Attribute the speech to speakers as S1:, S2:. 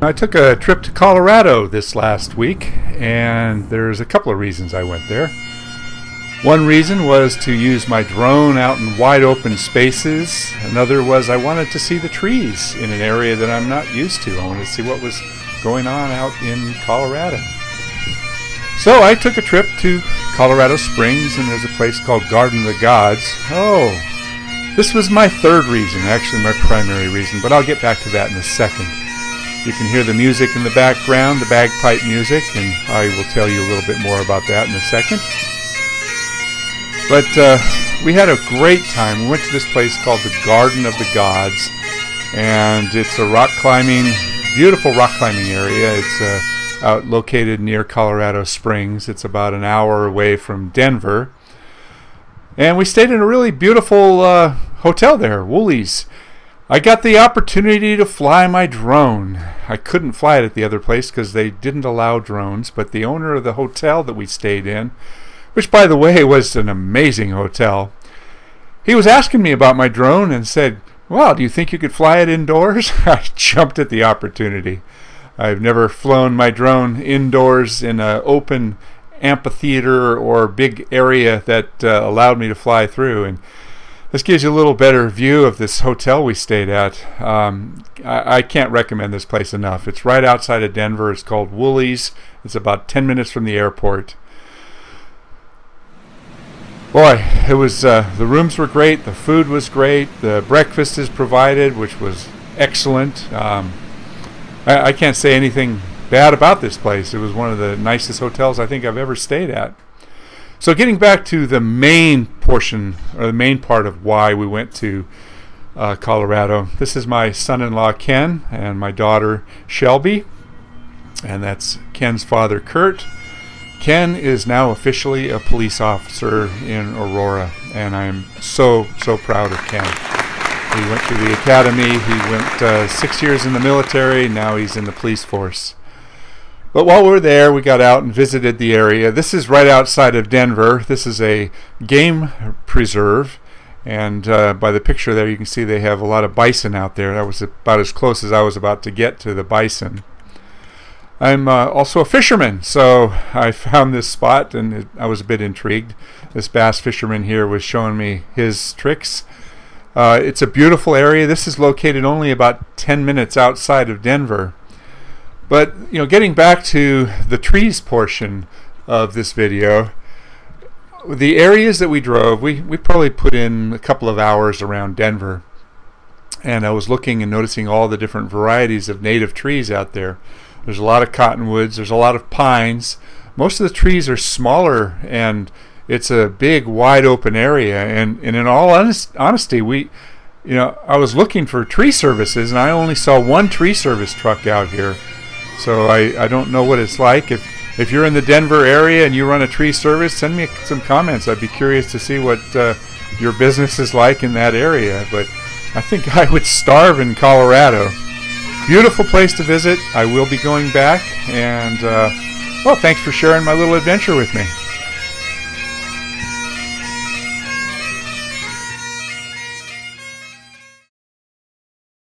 S1: I took a trip to Colorado this last week, and there's a couple of reasons I went there. One reason was to use my drone out in wide open spaces. Another was I wanted to see the trees in an area that I'm not used to. I wanted to see what was going on out in Colorado. So I took a trip to Colorado Springs, and there's a place called Garden of the Gods. Oh, this was my third reason, actually my primary reason, but I'll get back to that in a second. You can hear the music in the background, the bagpipe music, and I will tell you a little bit more about that in a second. But we had a great time. We went to this place called the Garden of the Gods, and it's a beautiful rock climbing area. It's out located near Colorado Springs. It's about an hour away from Denver. And we stayed in a really beautiful hotel there, Woolies. I got the opportunity to fly my drone. I couldn't fly it at the other place because they didn't allow drones, but the owner of the hotel that we stayed in, which by the way was an amazing hotel, he was asking me about my drone and said, "Well, do you think you could fly it indoors?" I jumped at the opportunity. I've never flown my drone indoors in an open amphitheater or big area that allowed me to fly through, and this gives you a little better view of this hotel we stayed at. I can't recommend this place enough. It's right outside of Denver. It's called Woolies. It's about 10 minutes from the airport. Boy, it was the rooms were great, the food was great, the breakfast is provided, which was excellent. I can't say anything bad about this place. It was one of the nicest hotels I think I've ever stayed at. So getting back to the main portion, or the main part of why we went to Colorado, this is my son-in-law Ken and my daughter Shelby, and that's Ken's father Kurt. Ken is now officially a police officer in Aurora, and I'm so proud of Ken. He went through the academy, he went 6 years in the military, now he's in the police force. But while we were there, we got out and visited the area. This is right outside of Denver. This is a game preserve, and by the picture there you can see they have a lot of bison out there. That was about as close as I was about to get to the bison. I'm also a fisherman, so I found this spot and I was a bit intrigued. This bass fisherman here was showing me his tricks. It's a beautiful area. This is located only about 10 minutes outside of Denver. But you know, getting back to the trees portion of this video, the areas that we drove, we probably put in a couple of hours around Denver, and I was looking and noticing all the different varieties of native trees out there. There's a lot of cottonwoods, there's a lot of pines. Most of the trees are smaller, and it's a big wide open area, and in all honesty, I was looking for tree services and I only saw one tree service truck out here. So I don't know what it's like. If you're in the Denver area and you run a tree service, send me some comments. I'd be curious to see what your business is like in that area. But I think I would starve in Colorado. Beautiful place to visit. I will be going back. And, well, thanks for sharing my little adventure with me.